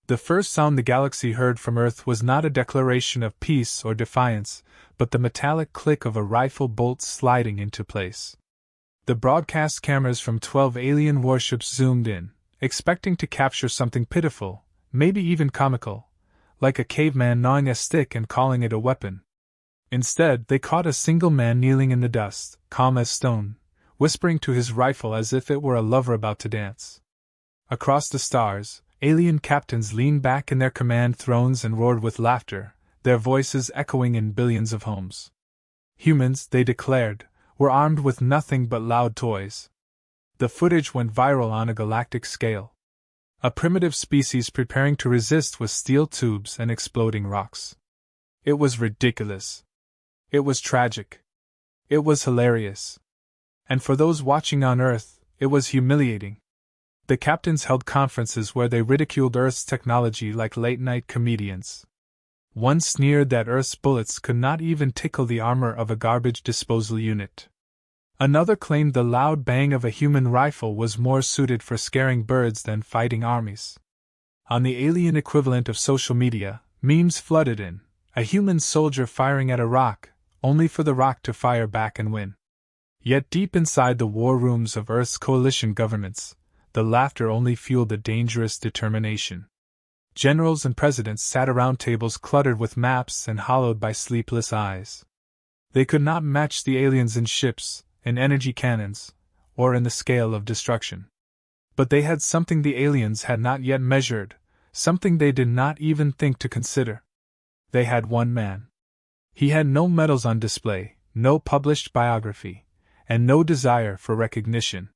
The first sound the galaxy heard from Earth was not a declaration of peace or defiance, but the metallic click of a rifle bolt sliding into place. The broadcast cameras from 12 alien warships zoomed in, expecting to capture something pitiful, maybe even comical, like a caveman gnawing a stick and calling it a weapon. Instead, they caught a single man kneeling in the dust, calm as stone, whispering to his rifle as if it were a lover about to dance. Across the stars, alien captains leaned back in their command thrones and roared with laughter, their voices echoing in billions of homes. Humans, they declared, were armed with nothing but loud toys. The footage went viral on a galactic scale. A primitive species preparing to resist with steel tubes and exploding rocks. It was ridiculous. It was tragic. It was hilarious. And for those watching on Earth, it was humiliating. The captains held conferences where they ridiculed Earth's technology like late-night comedians. One sneered that Earth's bullets could not even tickle the armor of a garbage disposal unit. Another claimed the loud bang of a human rifle was more suited for scaring birds than fighting armies. On the alien equivalent of social media, memes flooded in, a human soldier firing at a rock, only for the rock to fire back and win. Yet deep inside the war rooms of Earth's coalition governments, the laughter only fueled a dangerous determination. Generals and presidents sat around tables cluttered with maps and hollowed by sleepless eyes. They could not match the aliens in ships, in energy cannons, or in the scale of destruction. But they had something the aliens had not yet measured, something they did not even think to consider. They had one man. He had no medals on display, no published biography, and no desire for recognition.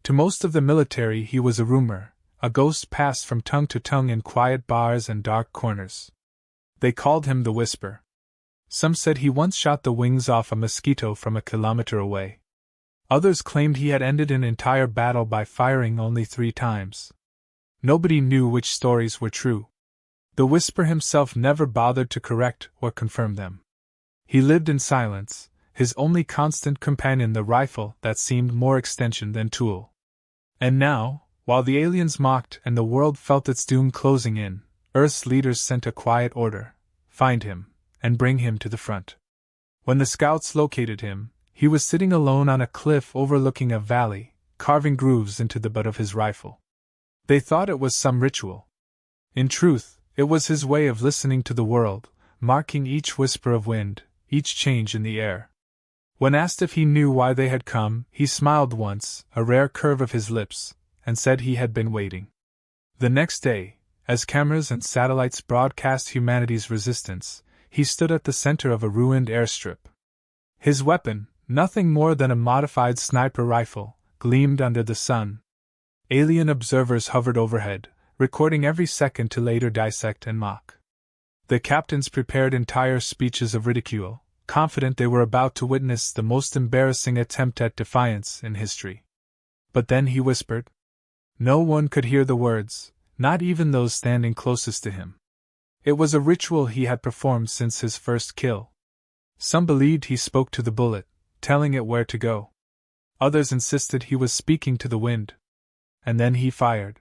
To most of the military he was a rumor, a ghost passed from tongue to tongue in quiet bars and dark corners. They called him the Whisper. Some said he once shot the wings off a mosquito from a kilometer away. Others claimed he had ended an entire battle by firing only 3 times. Nobody knew which stories were true. The Whisper himself never bothered to correct or confirm them. He lived in silence, his only constant companion the rifle that seemed more extension than tool. And now, while the aliens mocked and the world felt its doom closing in, Earth's leaders sent a quiet order: find him, and bring him to the front. When the scouts located him, he was sitting alone on a cliff overlooking a valley, carving grooves into the butt of his rifle. They thought it was some ritual. In truth, it was his way of listening to the world, marking each whisper of wind, each change in the air. When asked if he knew why they had come, he smiled once, a rare curve of his lips, and said he had been waiting. The next day, as cameras and satellites broadcast humanity's resistance, he stood at the center of a ruined airstrip. His weapon, nothing more than a modified sniper rifle, gleamed under the sun. Alien observers hovered overhead, recording every second to later dissect and mock. The captains prepared entire speeches of ridicule, confident they were about to witness the most embarrassing attempt at defiance in history. But then he whispered. No one could hear the words, not even those standing closest to him. It was a ritual he had performed since his first kill. Some believed he spoke to the bullet, telling it where to go. Others insisted he was speaking to the wind. And then he fired.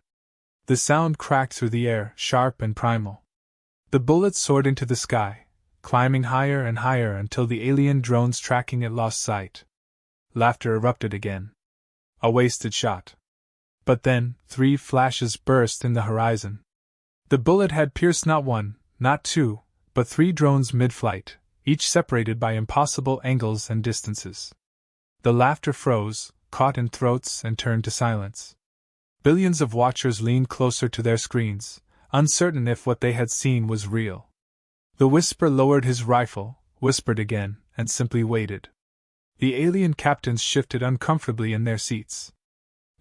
The sound cracked through the air, sharp and primal. The bullet soared into the sky, climbing higher and higher until the alien drones tracking it lost sight. Laughter erupted again. A wasted shot. But then, 3 flashes burst in the horizon. The bullet had pierced not 1, not 2, but 3 drones mid-flight, each separated by impossible angles and distances. The laughter froze, caught in throats, and turned to silence. Billions of watchers leaned closer to their screens, uncertain if what they had seen was real. The Whisper lowered his rifle, whispered again, and simply waited. The alien captains shifted uncomfortably in their seats.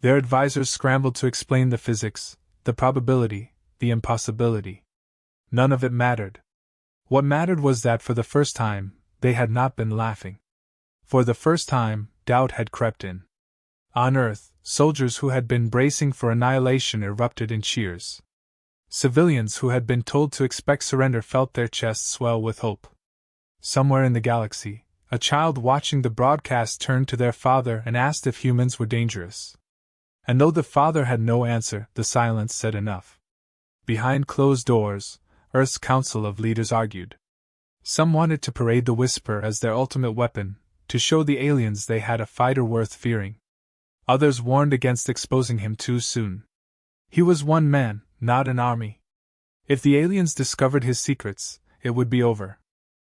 Their advisors scrambled to explain the physics, the probability, the impossibility. None of it mattered. What mattered was that for the first time, they had not been laughing. For the first time, doubt had crept in. On Earth, soldiers who had been bracing for annihilation erupted in cheers. Civilians who had been told to expect surrender felt their chests swell with hope. Somewhere in the galaxy, a child watching the broadcast turned to their father and asked if humans were dangerous. And though the father had no answer, the silence said enough. behind closed doors, Earth's Council of Leaders argued. Some wanted to parade the Whisper as their ultimate weapon, to show the aliens they had a fighter worth fearing. Others warned against exposing him too soon. He was one man, not an army. If the aliens discovered his secrets, it would be over.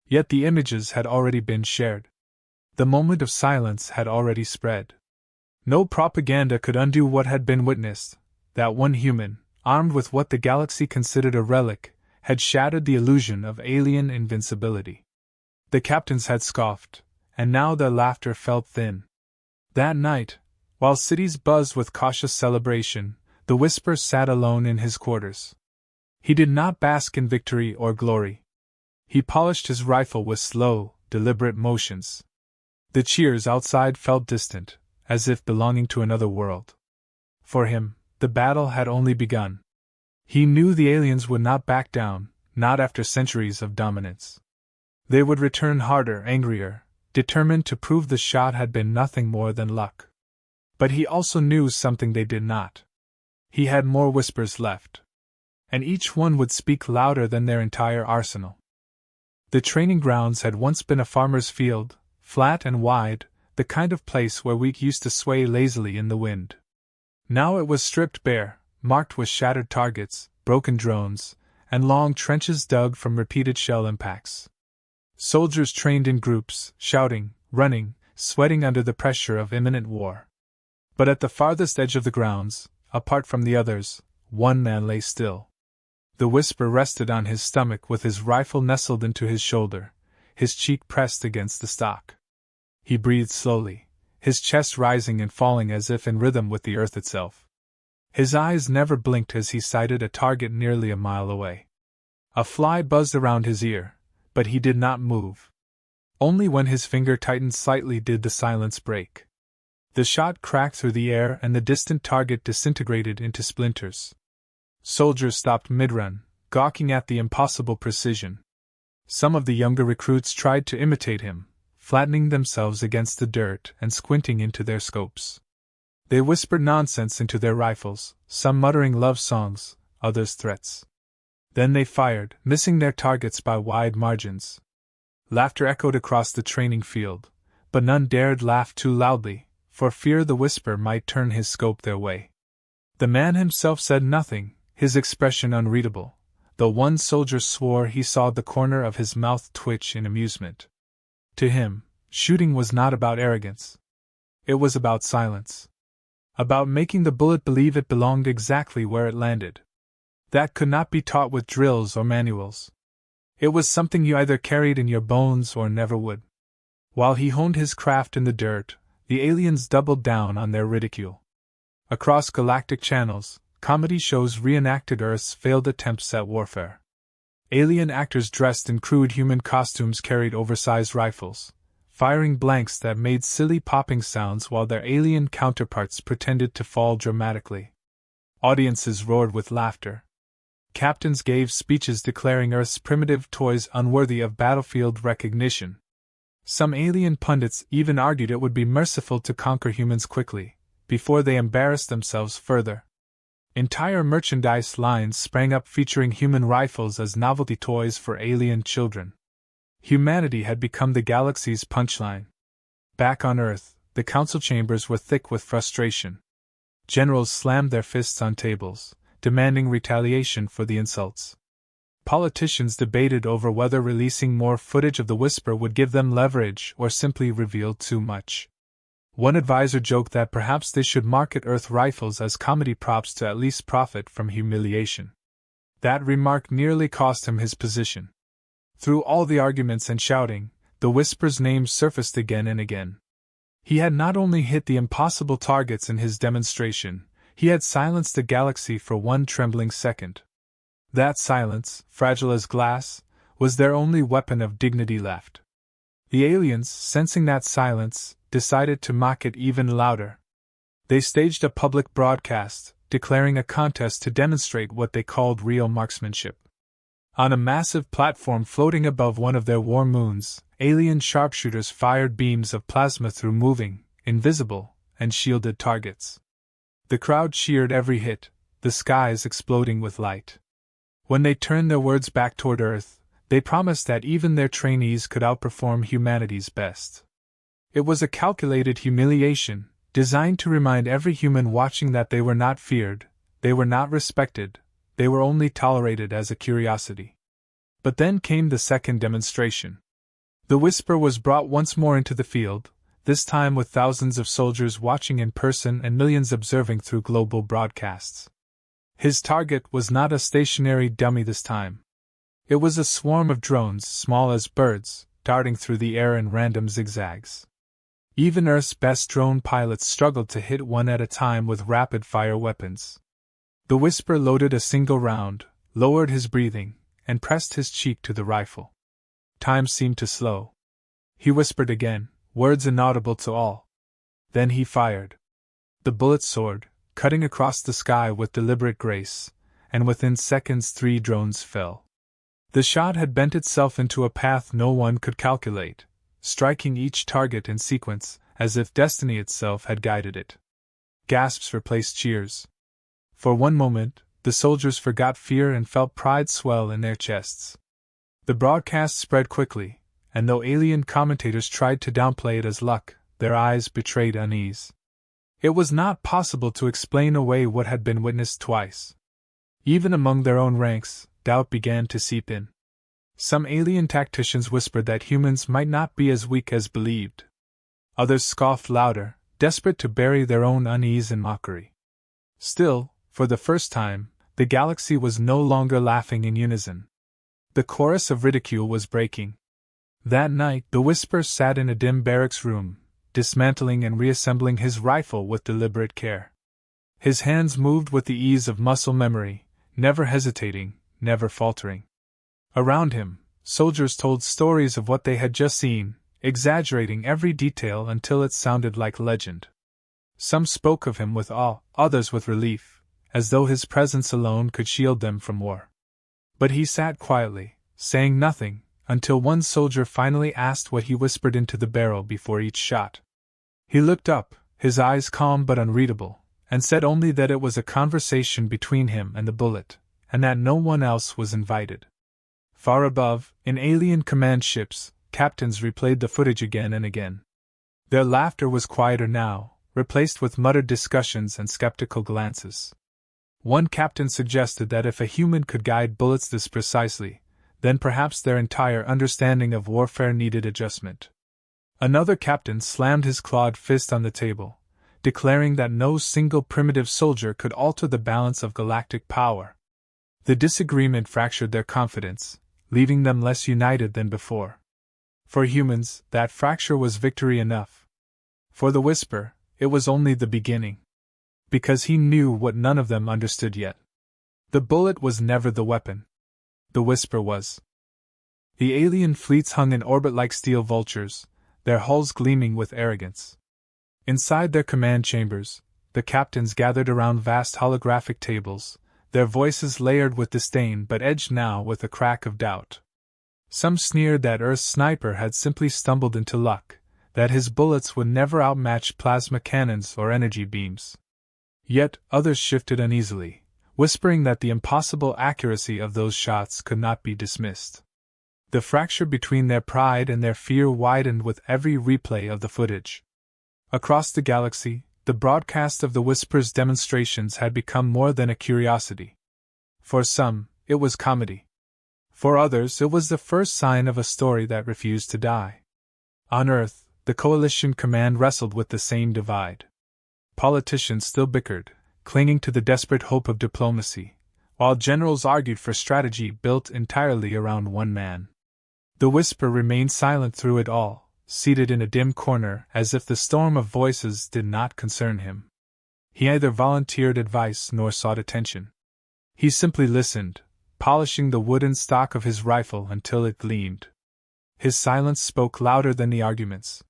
Yet the images had already been shared. The moment of silence had already spread. No propaganda could undo what had been witnessed. That one human, armed with what the galaxy considered a relic, had shattered the illusion of alien invincibility. The captains had scoffed, and now their laughter felt thin. That night, while cities buzzed with cautious celebration, the Whisper sat alone in his quarters. He did not bask in victory or glory. He polished his rifle with slow, deliberate motions. The cheers outside felt distant, as if belonging to another world. For him, the battle had only begun. He knew the aliens would not back down, not after centuries of dominance. They would return harder, angrier, determined to prove the shot had been nothing more than luck. But he also knew something they did not. He had more whispers left. And each one would speak louder than their entire arsenal. The training grounds had once been a farmer's field, flat and wide, the kind of place where wheat used to sway lazily in the wind. Now it was stripped bare, marked with shattered targets, broken drones, and long trenches dug from repeated shell impacts. Soldiers trained in groups, shouting, running, sweating under the pressure of imminent war. But at the farthest edge of the grounds, apart from the others, one man lay still. The Whisper rested on his stomach with his rifle nestled into his shoulder, his cheek pressed against the stock. He breathed slowly, his chest rising and falling as if in rhythm with the earth itself. His eyes never blinked as he sighted a target nearly a mile away. A fly buzzed around his ear, but he did not move. Only when his finger tightened slightly did the silence break. The shot cracked through the air and the distant target disintegrated into splinters. Soldiers stopped mid-run, gawking at the impossible precision. Some of the younger recruits tried to imitate him, flattening themselves against the dirt and squinting into their scopes. They whispered nonsense into their rifles, some muttering love songs, others threats. Then they fired, missing their targets by wide margins. Laughter echoed across the training field, but none dared laugh too loudly, for fear the Whisper might turn his scope their way. The man himself said nothing, his expression unreadable, though one soldier swore he saw the corner of his mouth twitch in amusement. To him, shooting was not about arrogance. It was about silence. About making the bullet believe it belonged exactly where it landed. That could not be taught with drills or manuals. It was something you either carried in your bones or never would. While he honed his craft in the dirt, the aliens doubled down on their ridicule. Across galactic channels, comedy shows reenacted Earth's failed attempts at warfare. Alien actors dressed in crude human costumes carried oversized rifles, firing blanks that made silly popping sounds while their alien counterparts pretended to fall dramatically. Audiences roared with laughter. Captains gave speeches declaring Earth's primitive toys unworthy of battlefield recognition. Some alien pundits even argued it would be merciful to conquer humans quickly, before they embarrassed themselves further. Entire merchandise lines sprang up featuring human rifles as novelty toys for alien children. Humanity had become the galaxy's punchline. Back on Earth, the council chambers were thick with frustration. Generals slammed their fists on tables, demanding retaliation for the insults. Politicians debated over whether releasing more footage of the Whisper would give them leverage or simply reveal too much. One advisor joked that perhaps they should market Earth rifles as comedy props to at least profit from humiliation. That remark nearly cost him his position. Through all the arguments and shouting, the Whisper's name surfaced again and again. He had not only hit the impossible targets in his demonstration, he had silenced the galaxy for one trembling second. That silence, fragile as glass, was their only weapon of dignity left. The aliens, sensing that silence, decided to mock it even louder. They staged a public broadcast, declaring a contest to demonstrate what they called real marksmanship. On a massive platform floating above one of their war moons, alien sharpshooters fired beams of plasma through moving, invisible, and shielded targets. The crowd cheered every hit, the skies exploding with light. When they turned their words back toward Earth, they promised that even their trainees could outperform humanity's best. It was a calculated humiliation, designed to remind every human watching that they were not feared, they were not respected, they were only tolerated as a curiosity. But then came the second demonstration. The Whisper was brought once more into the field, this time with thousands of soldiers watching in person and millions observing through global broadcasts. His target was not a stationary dummy this time. It was a swarm of drones small as birds, darting through the air in random zigzags. Even Earth's best drone pilots struggled to hit one at a time with rapid-fire weapons. The Whisper loaded a single round, lowered his breathing, and pressed his cheek to the rifle. Time seemed to slow. He whispered again, words inaudible to all. Then he fired. The bullet soared, cutting across the sky with deliberate grace, and within seconds 3 drones fell. The shot had bent itself into a path no one could calculate, striking each target in sequence, as if destiny itself had guided it. Gasps replaced cheers. For one moment, the soldiers forgot fear and felt pride swell in their chests. The broadcast spread quickly, and though alien commentators tried to downplay it as luck, their eyes betrayed unease. It was not possible to explain away what had been witnessed twice. Even among their own ranks, doubt began to seep in. Some alien tacticians whispered that humans might not be as weak as believed. Others scoffed louder, desperate to bury their own unease in mockery. Still, for the first time, the galaxy was no longer laughing in unison. The chorus of ridicule was breaking. That night, the Whisper sat in a dim barracks room, dismantling and reassembling his rifle with deliberate care. His hands moved with the ease of muscle memory, never hesitating, never faltering. Around him, soldiers told stories of what they had just seen, exaggerating every detail until it sounded like legend. Some spoke of him with awe, others with relief, as though his presence alone could shield them from war. But he sat quietly, saying nothing, until one soldier finally asked what he whispered into the barrel before each shot. He looked up, his eyes calm but unreadable, and said only that it was a conversation between him and the bullet, and that no one else was invited. Far above, in alien command ships, captains replayed the footage again and again. Their laughter was quieter now, replaced with muttered discussions and skeptical glances. One captain suggested that if a human could guide bullets this precisely, then perhaps their entire understanding of warfare needed adjustment. Another captain slammed his clawed fist on the table, declaring that no single primitive soldier could alter the balance of galactic power. The disagreement fractured their confidence, leaving them less united than before. For humans, that fracture was victory enough. For the Whisper, it was only the beginning. Because he knew what none of them understood yet. The bullet was never the weapon. The Whisper was. The alien fleets hung in orbit like steel vultures, their hulls gleaming with arrogance. Inside their command chambers, the captains gathered around vast holographic tables, their voices layered with disdain but edged now with a crack of doubt. Some sneered that Earth's sniper had simply stumbled into luck, that his bullets would never outmatch plasma cannons or energy beams. Yet others shifted uneasily, whispering that the impossible accuracy of those shots could not be dismissed. The fracture between their pride and their fear widened with every replay of the footage. Across the galaxy, the broadcast of the Whisper's demonstrations had become more than a curiosity. For some, it was comedy. For others, it was the first sign of a story that refused to die. On Earth, the coalition command wrestled with the same divide. Politicians still bickered, clinging to the desperate hope of diplomacy, while generals argued for strategy built entirely around one man. The Whisper remained silent through it all, seated in a dim corner as if the storm of voices did not concern him. He neither volunteered advice nor sought attention. He simply listened, polishing the wooden stock of his rifle until it gleamed. His silence spoke louder than the arguments.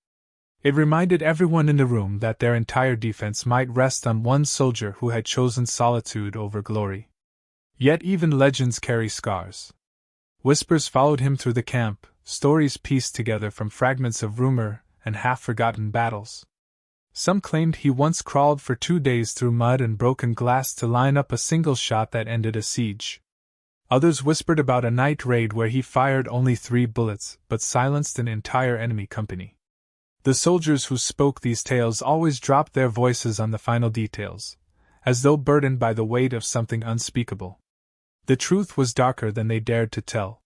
It reminded everyone in the room that their entire defense might rest on one soldier who had chosen solitude over glory. Yet even legends carry scars. Whispers followed him through the camp, stories pieced together from fragments of rumor and half-forgotten battles. Some claimed he once crawled for 2 days through mud and broken glass to line up a single shot that ended a siege. Others whispered about a night raid where he fired only 3 bullets but silenced an entire enemy company. The soldiers who spoke these tales always dropped their voices on the final details, as though burdened by the weight of something unspeakable. The truth was darker than they dared to tell.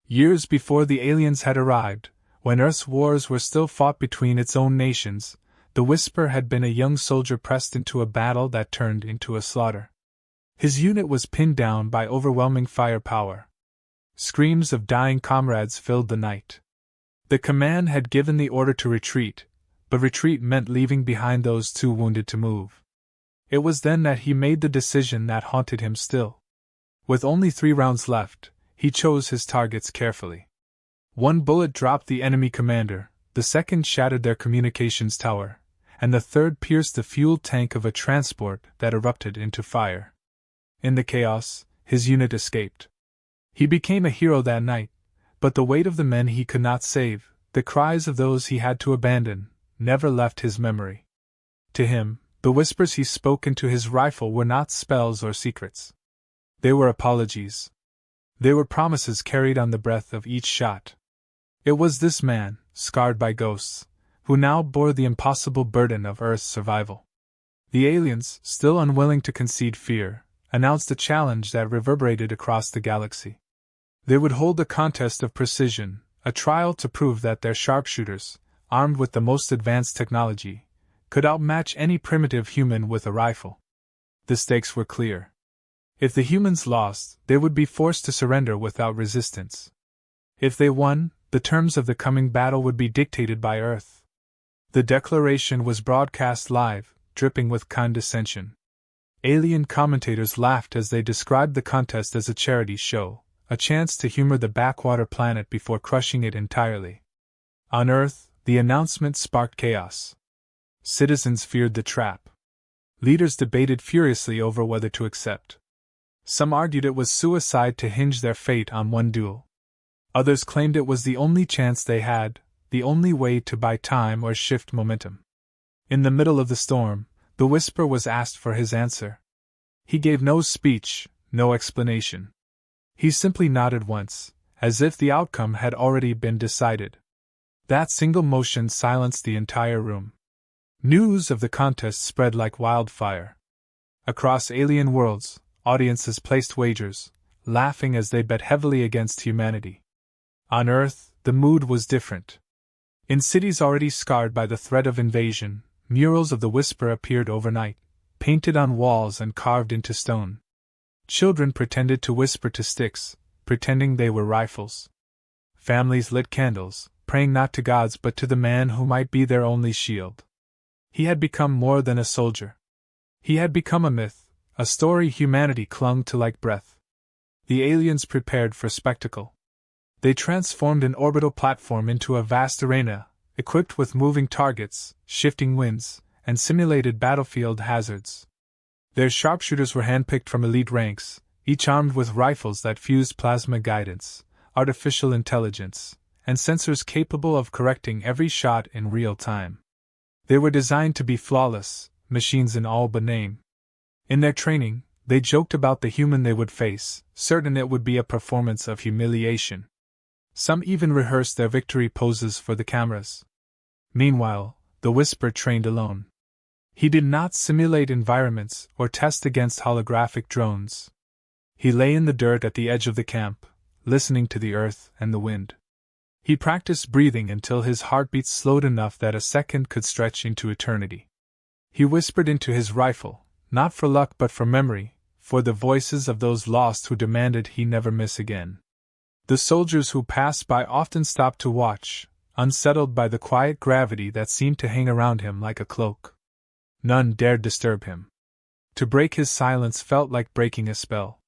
Years before the aliens had arrived, when Earth's wars were still fought between its own nations, the Whisper had been a young soldier pressed into a battle that turned into a slaughter. His unit was pinned down by overwhelming firepower. Screams of dying comrades filled the night. The command had given the order to retreat, but retreat meant leaving behind those too wounded to move. It was then that he made the decision that haunted him still. With only 3 rounds left, he chose his targets carefully. 1 bullet dropped the enemy commander, the second shattered their communications tower, and the third pierced the fuel tank of a transport that erupted into fire. In the chaos, his unit escaped. He became a hero that night, but the weight of the men he could not save, the cries of those he had to abandon, never left his memory. To him, the whispers he spoke into his rifle were not spells or secrets. They were apologies. They were promises carried on the breath of each shot. It was this man, scarred by ghosts, who now bore the impossible burden of Earth's survival. The aliens, still unwilling to concede fear, announced a challenge that reverberated across the galaxy. They would hold a contest of precision, a trial to prove that their sharpshooters, armed with the most advanced technology, could outmatch any primitive human with a rifle. The stakes were clear. If the humans lost, they would be forced to surrender without resistance. If they won, the terms of the coming battle would be dictated by Earth. The declaration was broadcast live, dripping with condescension. Alien commentators laughed as they described the contest as a charity show, a chance to humor the backwater planet before crushing it entirely. On Earth, the announcement sparked chaos. Citizens feared the trap. Leaders debated furiously over whether to accept. Some argued it was suicide to hinge their fate on one duel. Others claimed it was the only chance they had, the only way to buy time or shift momentum. In the middle of the storm, the Whisper was asked for his answer. He gave no speech, no explanation. He simply nodded once, as if the outcome had already been decided. That single motion silenced the entire room. News of the contest spread like wildfire. Across alien worlds, audiences placed wagers, laughing as they bet heavily against humanity. On Earth, the mood was different. In cities already scarred by the threat of invasion, murals of the Whisper appeared overnight, painted on walls and carved into stone. Children pretended to whisper to sticks, pretending they were rifles. Families lit candles, praying not to gods but to the man who might be their only shield. He had become more than a soldier. He had become a myth, a story humanity clung to like breath. The aliens prepared for spectacle. They transformed an orbital platform into a vast arena, equipped with moving targets, shifting winds, and simulated battlefield hazards. Their sharpshooters were handpicked from elite ranks, each armed with rifles that fused plasma guidance, artificial intelligence, and sensors capable of correcting every shot in real time. They were designed to be flawless, machines in all but name. In their training, they joked about the human they would face, certain it would be a performance of humiliation. Some even rehearsed their victory poses for the cameras. Meanwhile, the Whisper trained alone. He did not simulate environments or test against holographic drones. He lay in the dirt at the edge of the camp, listening to the earth and the wind. He practiced breathing until his heartbeat slowed enough that a second could stretch into eternity. He whispered into his rifle, not for luck but for memory, for the voices of those lost who demanded he never miss again. The soldiers who passed by often stopped to watch, unsettled by the quiet gravity that seemed to hang around him like a cloak. None dared disturb him. To break his silence felt like breaking a spell.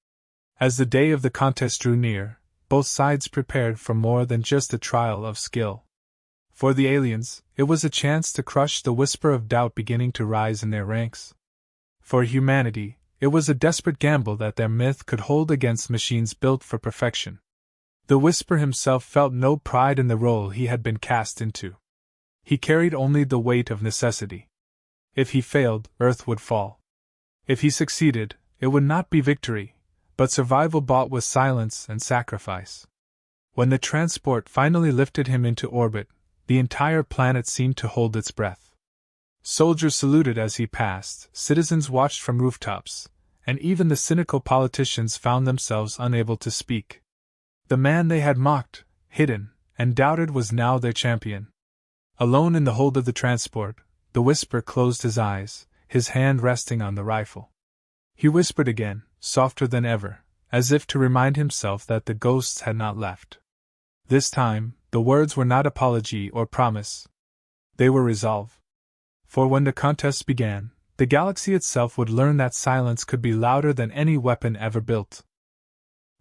As the day of the contest drew near, both sides prepared for more than just a trial of skill. For the aliens, it was a chance to crush the whisper of doubt beginning to rise in their ranks. For humanity, it was a desperate gamble that their myth could hold against machines built for perfection. The Whisper himself felt no pride in the role he had been cast into. He carried only the weight of necessity. If he failed, Earth would fall. If he succeeded, it would not be victory, but survival bought with silence and sacrifice. When the transport finally lifted him into orbit, the entire planet seemed to hold its breath. Soldiers saluted as he passed, citizens watched from rooftops, and even the cynical politicians found themselves unable to speak. The man they had mocked, hidden, and doubted was now their champion. Alone in the hold of the transport, the Whisper closed his eyes, his hand resting on the rifle. He whispered again, softer than ever, as if to remind himself that the ghosts had not left. This time, the words were not apology or promise. They were resolve. For when the contest began, the galaxy itself would learn that silence could be louder than any weapon ever built.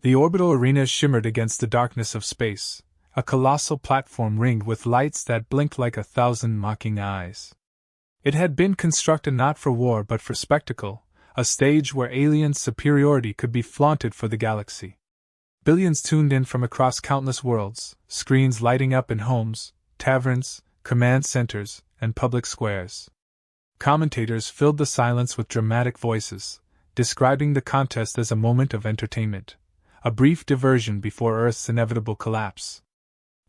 The orbital arena shimmered against the darkness of space, a colossal platform ringed with lights that blinked like 1,000 mocking eyes. It had been constructed not for war but for spectacle, a stage where alien superiority could be flaunted for the galaxy. Billions tuned in from across countless worlds, screens lighting up in homes, taverns, command centers, and public squares. Commentators filled the silence with dramatic voices, describing the contest as a moment of entertainment, a brief diversion before Earth's inevitable collapse.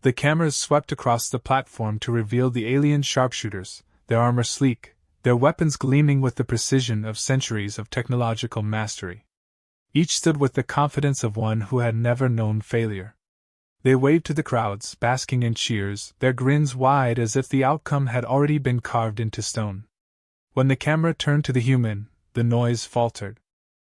The cameras swept across the platform to reveal the alien sharpshooters, their armor sleek, their weapons gleaming with the precision of centuries of technological mastery. Each stood with the confidence of one who had never known failure. They waved to the crowds, basking in cheers, their grins wide as if the outcome had already been carved into stone. When the camera turned to the human, the noise faltered.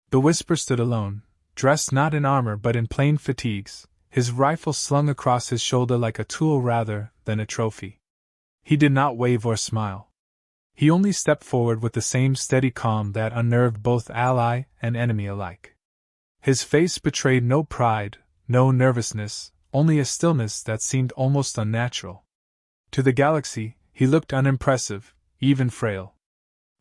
The Whisper stood alone, dressed not in armor but in plain fatigues, his rifle slung across his shoulder like a tool rather than a trophy. He did not wave or smile. He only stepped forward with the same steady calm that unnerved both ally and enemy alike. His face betrayed no pride, no nervousness, only a stillness that seemed almost unnatural. To the galaxy, he looked unimpressive, even frail.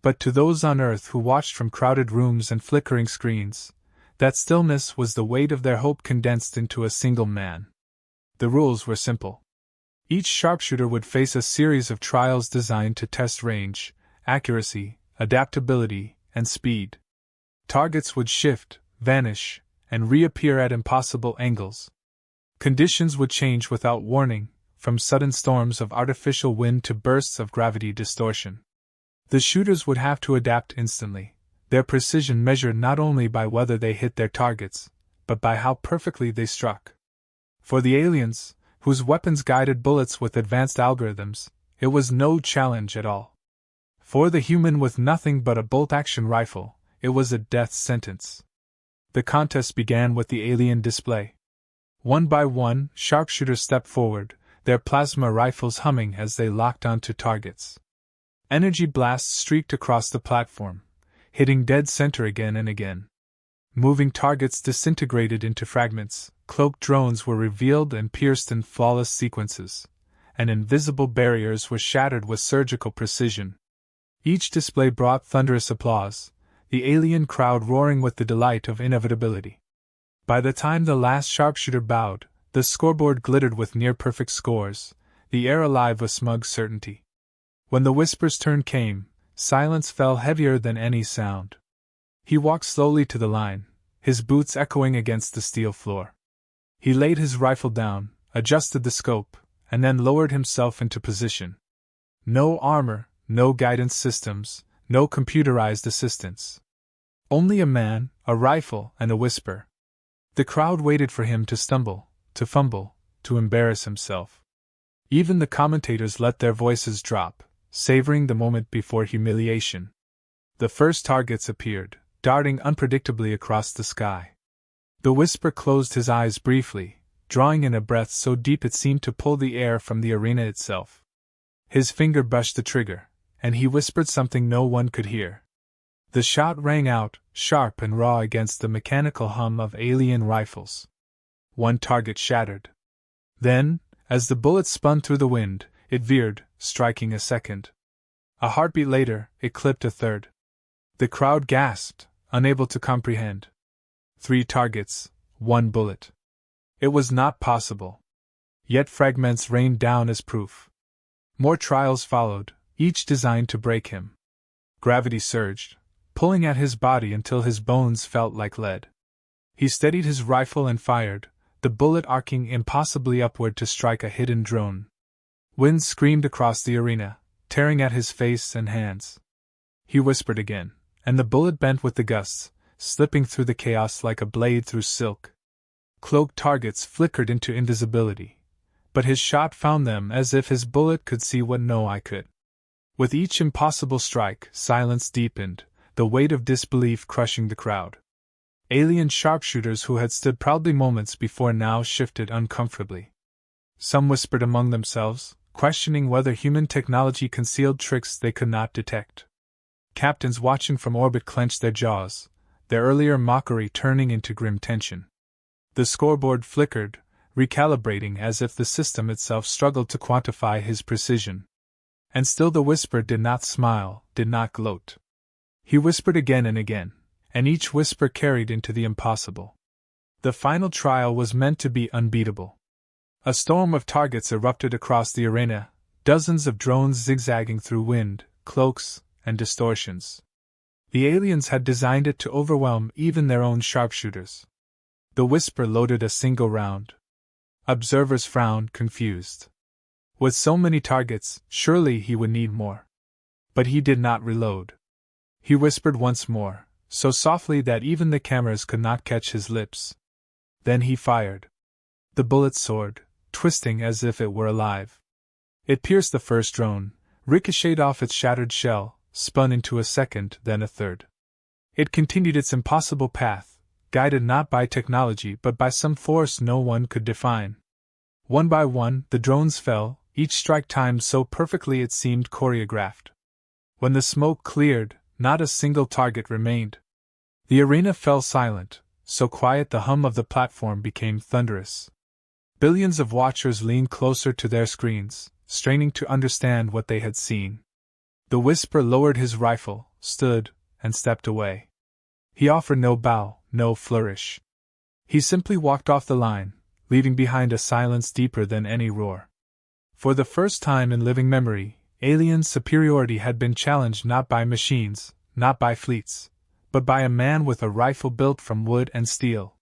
But to those on Earth who watched from crowded rooms and flickering screens, that stillness was the weight of their hope condensed into a single man. The rules were simple. Each sharpshooter would face a series of trials designed to test range, accuracy, adaptability, and speed. Targets would shift, vanish, and reappear at impossible angles. Conditions would change without warning, from sudden storms of artificial wind to bursts of gravity distortion. The shooters would have to adapt instantly, their precision measured not only by whether they hit their targets, but by how perfectly they struck. For the aliens, whose weapons guided bullets with advanced algorithms, it was no challenge at all. For the human with nothing but a bolt-action rifle, it was a death sentence. The contest began with the alien display. One by one, sharpshooters stepped forward, their plasma rifles humming as they locked onto targets. Energy blasts streaked across the platform, hitting dead center again and again. Moving targets disintegrated into fragments, cloaked drones were revealed and pierced in flawless sequences, and invisible barriers were shattered with surgical precision. Each display brought thunderous applause, the alien crowd roaring with the delight of inevitability. By the time the last sharpshooter bowed, the scoreboard glittered with near-perfect scores, the air alive with smug certainty. When the Whisper's turn came, silence fell heavier than any sound. He walked slowly to the line, his boots echoing against the steel floor. He laid his rifle down, adjusted the scope, and then lowered himself into position. No armor, no guidance systems, no computerized assistance. Only a man, a rifle, and a whisper. The crowd waited for him to stumble, to fumble, to embarrass himself. Even the commentators let their voices drop, savoring the moment before humiliation. The first targets appeared, darting unpredictably across the sky. The Whisper closed his eyes briefly, drawing in a breath so deep it seemed to pull the air from the arena itself. His finger brushed the trigger, and he whispered something no one could hear. The shot rang out, sharp and raw against the mechanical hum of alien rifles. One target shattered. Then, as the bullet spun through the wind, it veered, striking a second. A heartbeat later, it clipped a third. The crowd gasped, unable to comprehend. 3 targets, 1 bullet. It was not possible. Yet fragments rained down as proof. More trials followed, each designed to break him. Gravity surged, pulling at his body until his bones felt like lead. He steadied his rifle and fired, the bullet arcing impossibly upward to strike a hidden drone. Wind screamed across the arena, tearing at his face and hands. He whispered again, and the bullet bent with the gusts, slipping through the chaos like a blade through silk. Cloaked targets flickered into invisibility, but his shot found them as if his bullet could see what no eye could. With each impossible strike, silence deepened, the weight of disbelief crushing the crowd. Alien sharpshooters who had stood proudly moments before now shifted uncomfortably. Some whispered among themselves, questioning whether human technology concealed tricks they could not detect. Captains watching from orbit clenched their jaws, their earlier mockery turning into grim tension. The scoreboard flickered, recalibrating as if the system itself struggled to quantify his precision. And still the whisper did not smile, did not gloat. He whispered again and again, and each whisper carried into the impossible. The final trial was meant to be unbeatable. A storm of targets erupted across the arena, dozens of drones zigzagging through wind, cloaks, and distortions. The aliens had designed it to overwhelm even their own sharpshooters. The whisper loaded a single round. Observers frowned, confused. With so many targets, surely he would need more. But he did not reload. He whispered once more, so softly that even the cameras could not catch his lips. Then he fired. The bullet soared, twisting as if it were alive. It pierced the first drone, ricocheted off its shattered shell, spun into a second, then a third. It continued its impossible path, guided not by technology but by some force no one could define. One by one, the drones fell, each strike timed so perfectly it seemed choreographed. When the smoke cleared, not a single target remained. The arena fell silent, so quiet the hum of the platform became thunderous. Billions of watchers leaned closer to their screens, straining to understand what they had seen. The whisper lowered his rifle, stood, and stepped away. He offered no bow, no flourish. He simply walked off the line, leaving behind a silence deeper than any roar. For the first time in living memory, alien superiority had been challenged not by machines, not by fleets, but by a man with a rifle built from wood and steel.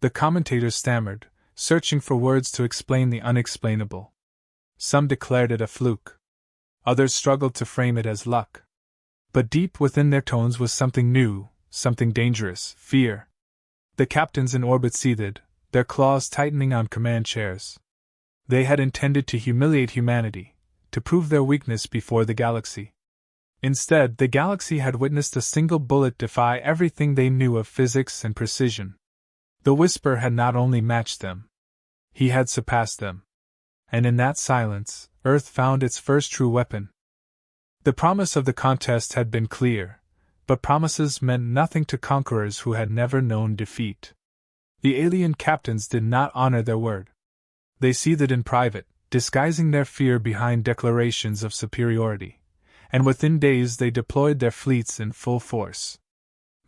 The commentators stammered, searching for words to explain the unexplainable. Some declared it a fluke. Others struggled to frame it as luck. But deep within their tones was something new, something dangerous, fear. The captains in orbit seethed, their claws tightening on command chairs. They had intended to humiliate humanity, to prove their weakness before the galaxy. Instead, the galaxy had witnessed a single bullet defy everything they knew of physics and precision. The whisper had not only matched them. He had surpassed them. And in that silence, Earth found its first true weapon. The promise of the contest had been clear, but promises meant nothing to conquerors who had never known defeat. The alien captains did not honor their word. They seethed in private, disguising their fear behind declarations of superiority, and within days they deployed their fleets in full force.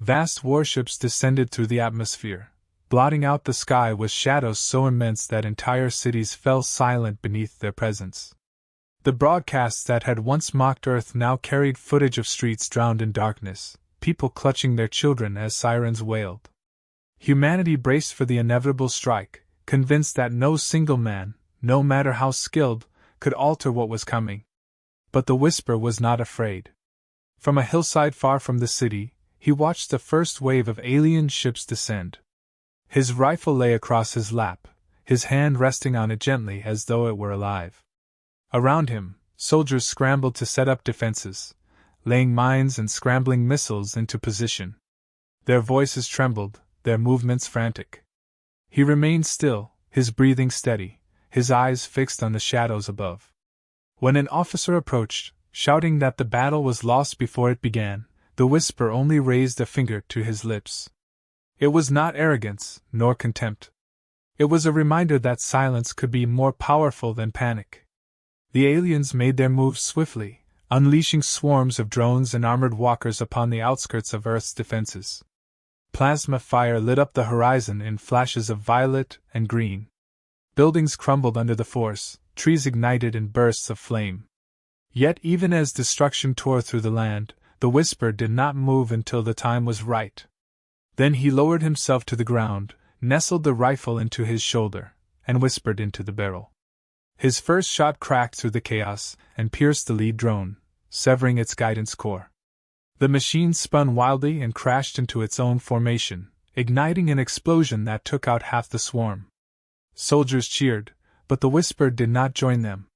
Vast warships descended through the atmosphere, blotting out the sky with shadows so immense that entire cities fell silent beneath their presence. The broadcasts that had once mocked Earth now carried footage of streets drowned in darkness, people clutching their children as sirens wailed. Humanity braced for the inevitable strike, convinced that no single man, no matter how skilled, could alter what was coming. But the whisper was not afraid. From a hillside far from the city, he watched the first wave of alien ships descend. His rifle lay across his lap, his hand resting on it gently as though it were alive. Around him, soldiers scrambled to set up defenses, laying mines and scrambling missiles into position. Their voices trembled, their movements frantic. He remained still, his breathing steady, his eyes fixed on the shadows above. When an officer approached, shouting that the battle was lost before it began, the whisper only raised a finger to his lips. It was not arrogance, nor contempt. It was a reminder that silence could be more powerful than panic. The aliens made their moves swiftly, unleashing swarms of drones and armored walkers upon the outskirts of Earth's defenses. Plasma fire lit up the horizon in flashes of violet and green. Buildings crumbled under the force, trees ignited in bursts of flame. Yet even as destruction tore through the land, the whisper did not move until the time was right. Then he lowered himself to the ground, nestled the rifle into his shoulder, and whispered into the barrel. His first shot cracked through the chaos and pierced the lead drone, severing its guidance core. The machine spun wildly and crashed into its own formation, igniting an explosion that took out half the swarm. Soldiers cheered, but the Whisper did not join them.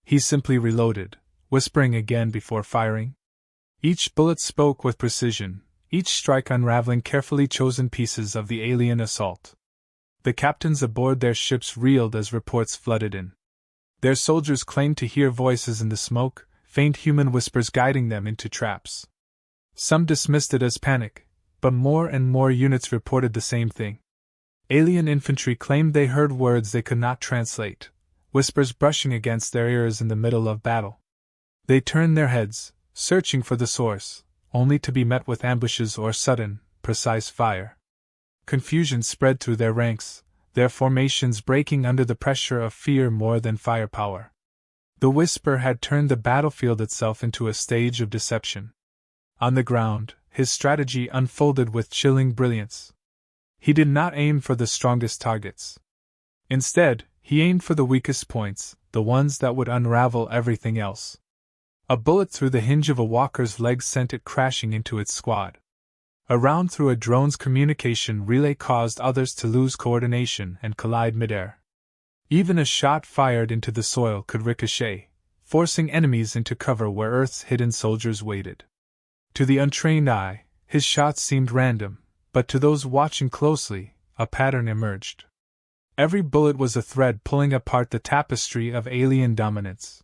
He simply reloaded, whispering again before firing. Each bullet spoke with precision, each strike unraveling carefully chosen pieces of the alien assault. The captains aboard their ships reeled as reports flooded in. Their soldiers claimed to hear voices in the smoke, faint human whispers guiding them into traps. Some dismissed it as panic, but more and more units reported the same thing. Alien infantry claimed they heard words they could not translate, whispers brushing against their ears in the middle of battle. They turned their heads, searching for the source, only to be met with ambushes or sudden, precise fire. Confusion spread through their ranks, their formations breaking under the pressure of fear more than firepower. The Whisper had turned the battlefield itself into a stage of deception. On the ground, his strategy unfolded with chilling brilliance. He did not aim for the strongest targets. Instead, he aimed for the weakest points, the ones that would unravel everything else. A bullet through the hinge of a walker's leg sent it crashing into its squad. A round through a drone's communication relay caused others to lose coordination and collide midair. Even a shot fired into the soil could ricochet, forcing enemies into cover where Earth's hidden soldiers waited. To the untrained eye, his shots seemed random, but to those watching closely, a pattern emerged. Every bullet was a thread pulling apart the tapestry of alien dominance.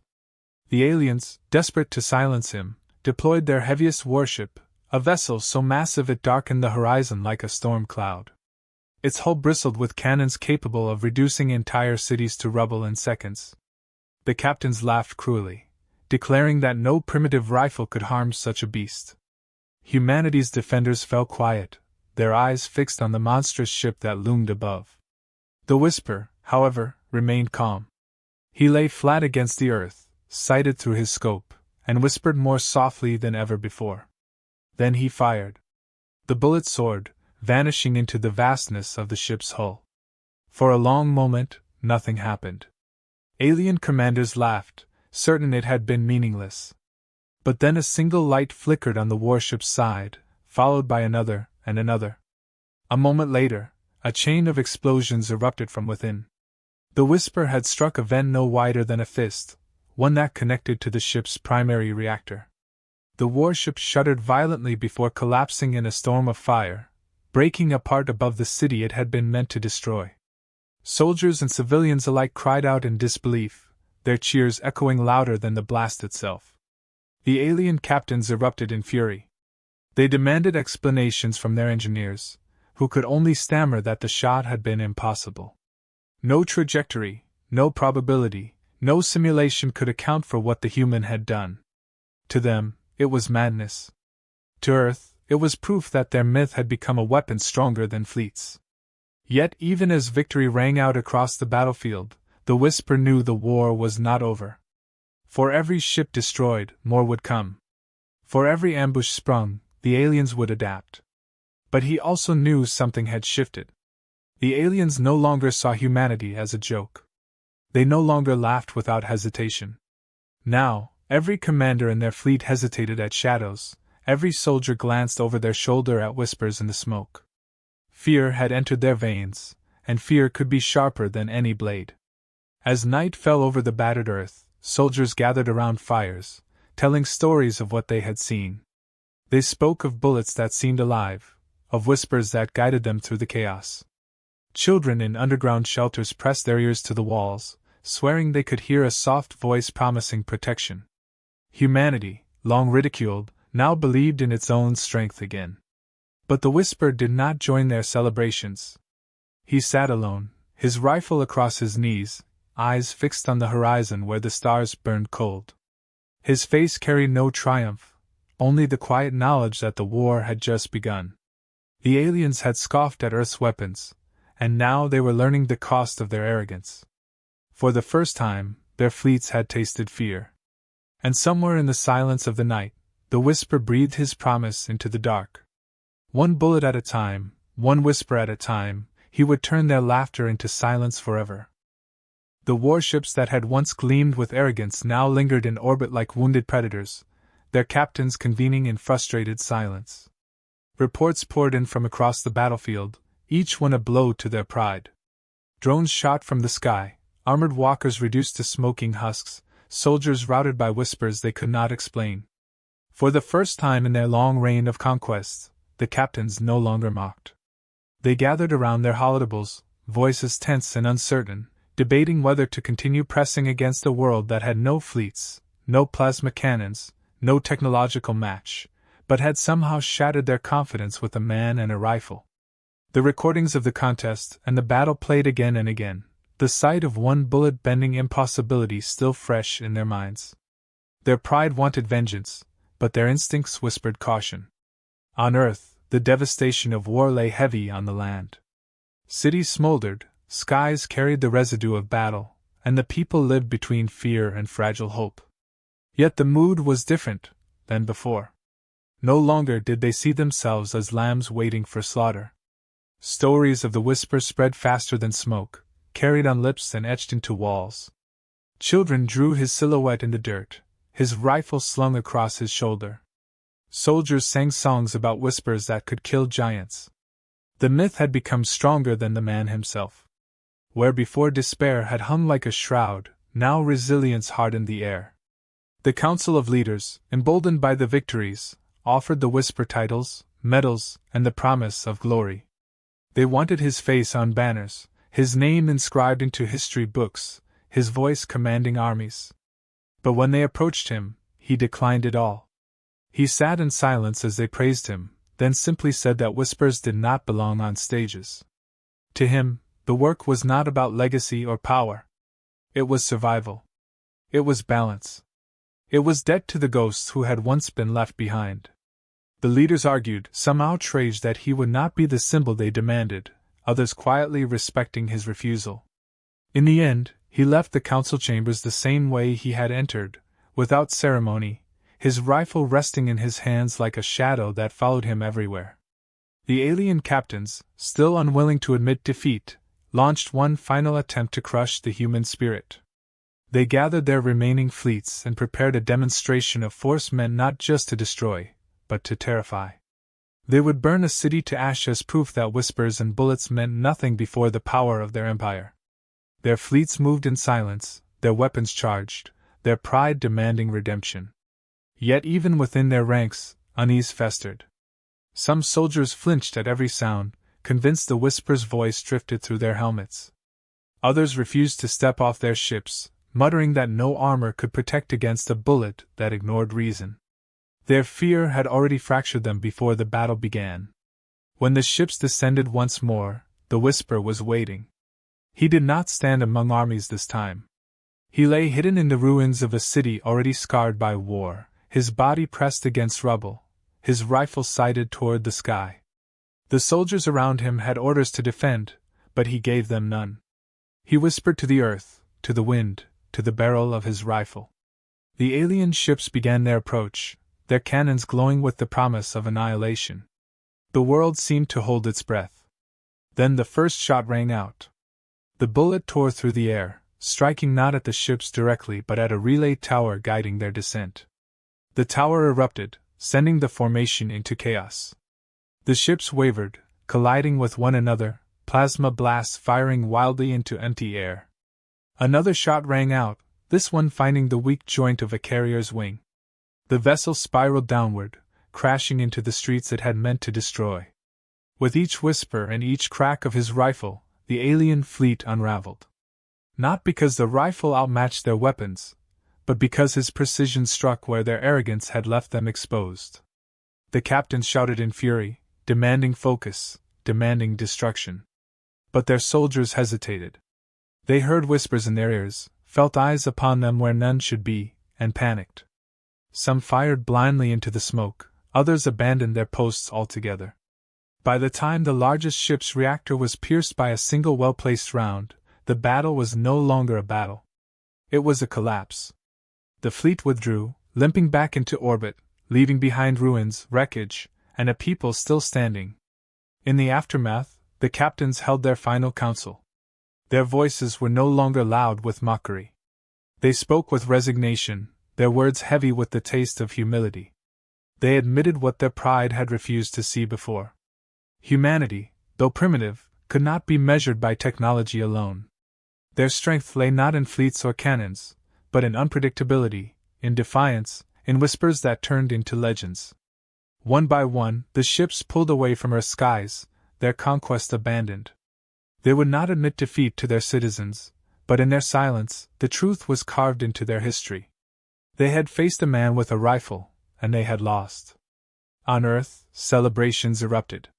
The aliens, desperate to silence him, deployed their heaviest warship, a vessel so massive it darkened the horizon like a storm cloud. Its hull bristled with cannons capable of reducing entire cities to rubble in seconds. The captains laughed cruelly, declaring that no primitive rifle could harm such a beast. Humanity's defenders fell quiet, their eyes fixed on the monstrous ship that loomed above. The Whisper, however, remained calm. He lay flat against the earth, sighted through his scope, and whispered more softly than ever before. Then he fired. The bullet soared, vanishing into the vastness of the ship's hull. For a long moment, nothing happened. Alien commanders laughed, certain it had been meaningless. But then a single light flickered on the warship's side, followed by another and another. A moment later, a chain of explosions erupted from within. The Whisper had struck a vent no wider than a fist, one that connected to the ship's primary reactor. The warship shuddered violently before collapsing in a storm of fire, breaking apart above the city it had been meant to destroy. Soldiers and civilians alike cried out in disbelief, their cheers echoing louder than the blast itself. The alien captains erupted in fury. They demanded explanations from their engineers, who could only stammer that the shot had been impossible. No trajectory, no probability, no simulation could account for what the human had done. To them, it was madness. To Earth, it was proof that their myth had become a weapon stronger than fleets. Yet even as victory rang out across the battlefield, the Whisper knew the war was not over. For every ship destroyed, more would come. For every ambush sprung, the aliens would adapt. But he also knew something had shifted. The aliens no longer saw humanity as a joke. They no longer laughed without hesitation. Now, every commander in their fleet hesitated at shadows, every soldier glanced over their shoulder at whispers in the smoke. Fear had entered their veins, and fear could be sharper than any blade. As night fell over the battered earth, soldiers gathered around fires, telling stories of what they had seen. They spoke of bullets that seemed alive, of whispers that guided them through the chaos. Children in underground shelters pressed their ears to the walls, swearing they could hear a soft voice promising protection. Humanity, long ridiculed, now believed in its own strength again. But the Whisper did not join their celebrations. He sat alone, his rifle across his knees, eyes fixed on the horizon where the stars burned cold. His face carried no triumph, only the quiet knowledge that the war had just begun. The aliens had scoffed at Earth's weapons, and now they were learning the cost of their arrogance. For the first time, their fleets had tasted fear. And somewhere in the silence of the night, the Whisper breathed his promise into the dark. One bullet at a time, one whisper at a time, he would turn their laughter into silence forever. The warships that had once gleamed with arrogance now lingered in orbit like wounded predators, their captains convening in frustrated silence. Reports poured in from across the battlefield, each one a blow to their pride. Drones shot from the sky, armored walkers reduced to smoking husks, soldiers routed by whispers they could not explain. For the first time in their long reign of conquest, the captains no longer mocked. They gathered around their hollowables, voices tense and uncertain, debating whether to continue pressing against a world that had no fleets, no plasma cannons, no technological match, but had somehow shattered their confidence with a man and a rifle. The recordings of the contest and the battle played again and again, the sight of one bullet-bending impossibility still fresh in their minds. Their pride wanted vengeance, but their instincts whispered caution. On Earth, the devastation of war lay heavy on the land. Cities smoldered, skies carried the residue of battle, and the people lived between fear and fragile hope. Yet the mood was different than before. No longer did they see themselves as lambs waiting for slaughter. Stories of the whisper spread faster than smoke, carried on lips and etched into walls. Children drew his silhouette in the dirt, his rifle slung across his shoulder. Soldiers sang songs about whispers that could kill giants. The myth had become stronger than the man himself. Where before despair had hung like a shroud, now resilience hardened the air. The Council of Leaders, emboldened by the victories, offered the whisper titles, medals, and the promise of glory. They wanted his face on banners, his name inscribed into history books, his voice commanding armies. But when they approached him, he declined it all. He sat in silence as they praised him, then simply said that whispers did not belong on stages. To him, the work was not about legacy or power. It was survival. It was balance. It was debt to the ghosts who had once been left behind. The leaders argued, some outraged that he would not be the symbol they demanded, others quietly respecting his refusal. In the end, he left the council chambers the same way he had entered, without ceremony, his rifle resting in his hands like a shadow that followed him everywhere. The alien captains, still unwilling to admit defeat, launched one final attempt to crush the human spirit. They gathered their remaining fleets and prepared a demonstration of force meant not just to destroy, but to terrify. They would burn a city to ash as proof that whispers and bullets meant nothing before the power of their empire. Their fleets moved in silence, their weapons charged, their pride demanding redemption. Yet even within their ranks, unease festered. Some soldiers flinched at every sound, convinced the whisper's voice drifted through their helmets. Others refused to step off their ships, muttering that no armor could protect against a bullet that ignored reason. Their fear had already fractured them before the battle began. When the ships descended once more, the whisper was waiting. He did not stand among armies this time. He lay hidden in the ruins of a city already scarred by war, his body pressed against rubble, his rifle sighted toward the sky. The soldiers around him had orders to defend, but he gave them none. He whispered to the earth, to the wind, to the barrel of his rifle. The alien ships began their approach, their cannons glowing with the promise of annihilation. The world seemed to hold its breath. Then the first shot rang out. The bullet tore through the air, striking not at the ships directly but at a relay tower guiding their descent. The tower erupted, sending the formation into chaos. The ships wavered, colliding with one another, plasma blasts firing wildly into empty air. Another shot rang out, this one finding the weak joint of a carrier's wing. The vessel spiraled downward, crashing into the streets it had meant to destroy. With each whisper and each crack of his rifle, the alien fleet unraveled. Not because the rifle outmatched their weapons, but because his precision struck where their arrogance had left them exposed. The captains shouted in fury, demanding focus, demanding destruction. But their soldiers hesitated. They heard whispers in their ears, felt eyes upon them where none should be, and panicked. Some fired blindly into the smoke, others abandoned their posts altogether. By the time the largest ship's reactor was pierced by a single well-placed round, the battle was no longer a battle. It was a collapse. The fleet withdrew, limping back into orbit, leaving behind ruins, wreckage, and a people still standing. In the aftermath, the captains held their final council. Their voices were no longer loud with mockery. They spoke with resignation, their words heavy with the taste of humility. They admitted what their pride had refused to see before. Humanity, though primitive, could not be measured by technology alone. Their strength lay not in fleets or cannons, but in unpredictability, in defiance, in whispers that turned into legends. One by one, the ships pulled away from Earth's skies, their conquest abandoned. They would not admit defeat to their citizens, but in their silence, the truth was carved into their history. They had faced a man with a rifle, and they had lost. On Earth, celebrations erupted.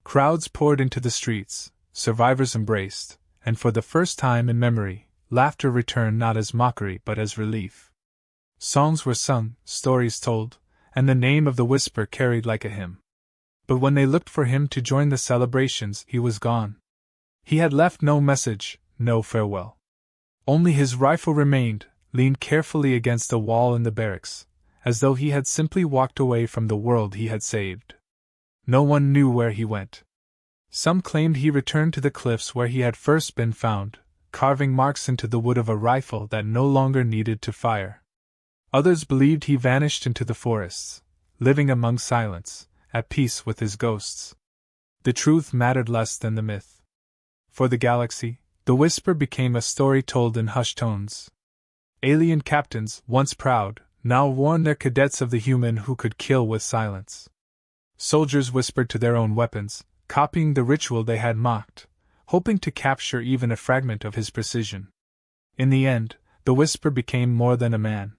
Crowds poured into the streets, survivors embraced, and for the first time in memory, laughter returned not as mockery but as relief. Songs were sung, stories told, and the name of the Whisper carried like a hymn. But when they looked for him to join the celebrations, he was gone. He had left no message, no farewell. Only his rifle remained, leaned carefully against a wall in the barracks, as though he had simply walked away from the world he had saved. No one knew where he went. Some claimed he returned to the cliffs where he had first been found, carving marks into the wood of a rifle that no longer needed to fire. Others believed he vanished into the forests, living among silence, at peace with his ghosts. The truth mattered less than the myth. For the galaxy, the Whisper became a story told in hushed tones. Alien captains, once proud, now warned their cadets of the human who could kill with silence. Soldiers whispered to their own weapons, copying the ritual they had mocked, hoping to capture even a fragment of his precision. In the end, the Whisper became more than a man.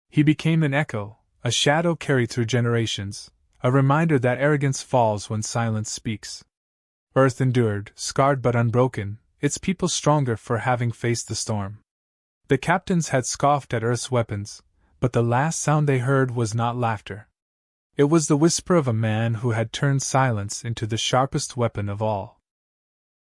He became an echo, a shadow carried through generations, a reminder that arrogance falls when silence speaks. Earth endured, scarred but unbroken, its people stronger for having faced the storm. The captains had scoffed at Earth's weapons, but the last sound they heard was not laughter. It was the whisper of a man who had turned silence into the sharpest weapon of all.